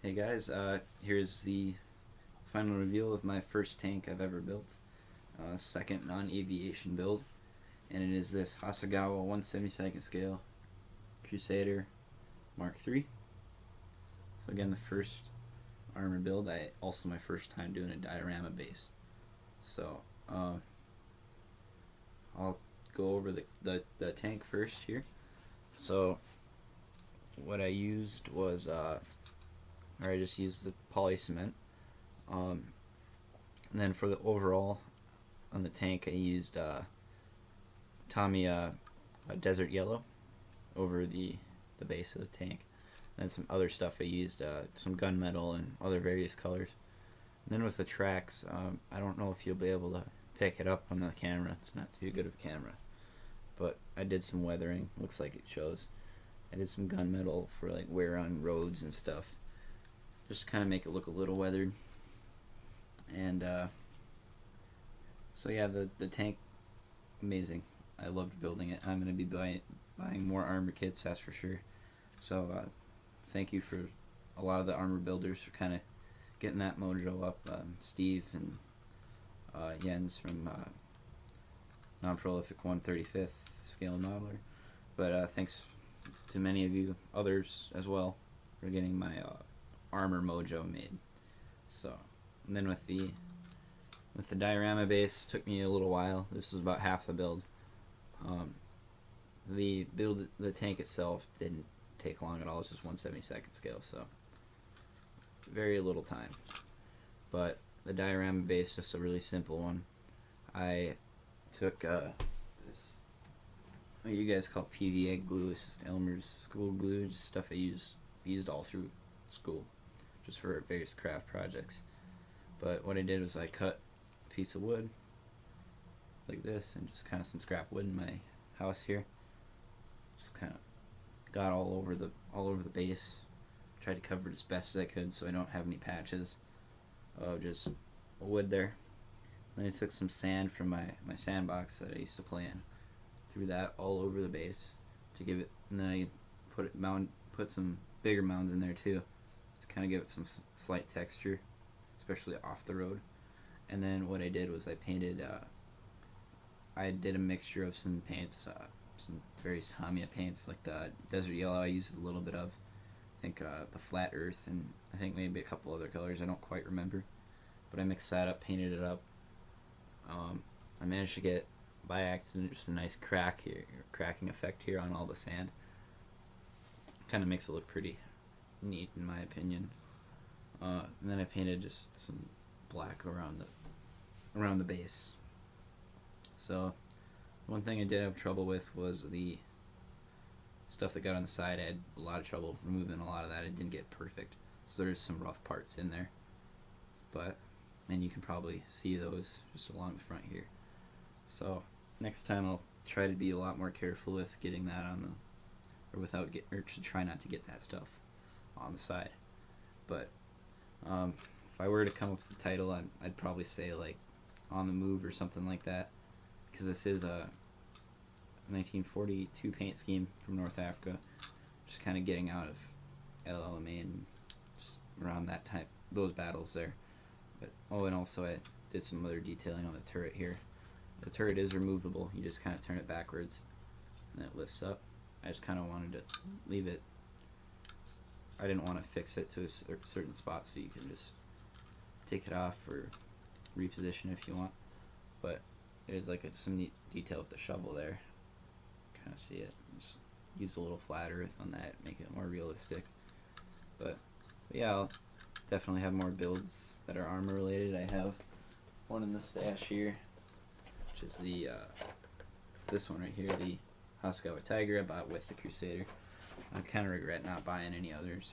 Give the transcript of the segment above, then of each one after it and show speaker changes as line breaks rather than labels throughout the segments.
Hey guys, here's the final reveal of my first tank I've ever built. Second non-aviation build, and it is this Hasegawa 1/72 scale Crusader Mk. So again, the first armor build. Also my first time doing a diorama base. So I'll go over the tank first here. So what I used was I just used the poly cement. And then for the overall on the tank, I used Tamiya Desert Yellow over the base of the tank. And then some other stuff I used, some gunmetal and other various colors. And then with the tracks, I don't know if you'll be able to pick it up on the camera. It's not too good of a camera. But I did some weathering. Looks like it shows. I did some gunmetal for like wear on roads and stuff, just to kind of make it look a little weathered. And so yeah, the tank, amazing. I loved building it. I'm going to be buying more armor kits, that's for sure. So thank you for a lot of the armor builders for kind of getting that mojo up. Steve and Jens from Non-Prolific 135th Scale Modeler. But thanks to many of you others as well for getting my armor mojo made. So, and then with the diorama base, took me a little while. This was about half the build. The tank itself didn't take long at all. It's just 1/72 scale, so very little time. But the diorama base, just a really simple one. I took this, what you guys call PVA glue. It's just Elmer's school glue, just stuff I used all through school, just for various craft projects. But what I did was I cut a piece of wood like this, and just kind of some scrap wood in my house here. Just kind of got all over the base. Tried to cover it as best as I could so I don't have any patches of just wood there. Then I took some sand from my sandbox that I used to play in, threw that all over the base to give it, and then I put some bigger mounds in there too to kind of give it some slight texture, especially off the road. And then what I did was I painted, I did a mixture of some paints, some various Tamiya paints, like the Desert Yellow I used a little bit of, I think the Flat Earth, and I think maybe a couple other colors, I don't quite remember. But I mixed that up, painted it up. I managed to get, by accident, just a nice crack here, cracking effect here on all the sand. Kind of makes it look pretty neat in my opinion. And then I painted just some black around the base. So one thing I did have trouble with was the stuff that got on the side. I had a lot of trouble removing a lot of that. It didn't get perfect, so there's some rough parts in there. And you can probably see those just along the front here. So next time I'll try to be a lot more careful with getting that on or to try not to get that stuff on the side. But if I were to come up with a title, I'd probably say like On the Move or something like that, because this is a 1942 paint scheme from North Africa, just kind of getting out of LLMA and just around those battles there. But and also I did some other detailing on the turret here. The turret is removable. You just kind of turn it backwards and it lifts up. I just kind of wanted to leave it. I didn't want to fix it to a certain spot, so you can just take it off or reposition if you want. But there's like some neat detail with the shovel there. Kind of see it. Just use a little flat earth on that, make it more realistic. But yeah, I'll definitely have more builds that are armor related. I have one in the stash here, which is this one right here, the Hasegawa Tiger I bought with the Crusader. I kind of regret not buying any others.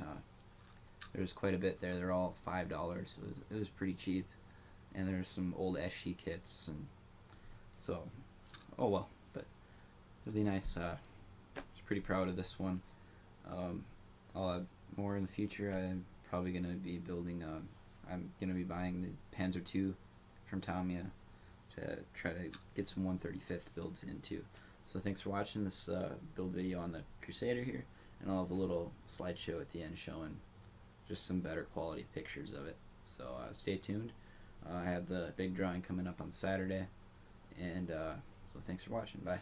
There's quite a bit there. They're all $5, so it was pretty cheap. And there's some old SG kits, and so, oh well. But really nice. I was pretty proud of this one. I'll have more in the future. I'm probably going to be building, I'm going to be buying the Panzer II from Tamiya to try to get some 135th builds in too. So thanks for watching this build video on the Crusader here, and I'll have a little slideshow at the end showing just some better quality pictures of it. So stay tuned. I have the big drawing coming up on Saturday, and so thanks for watching. Bye.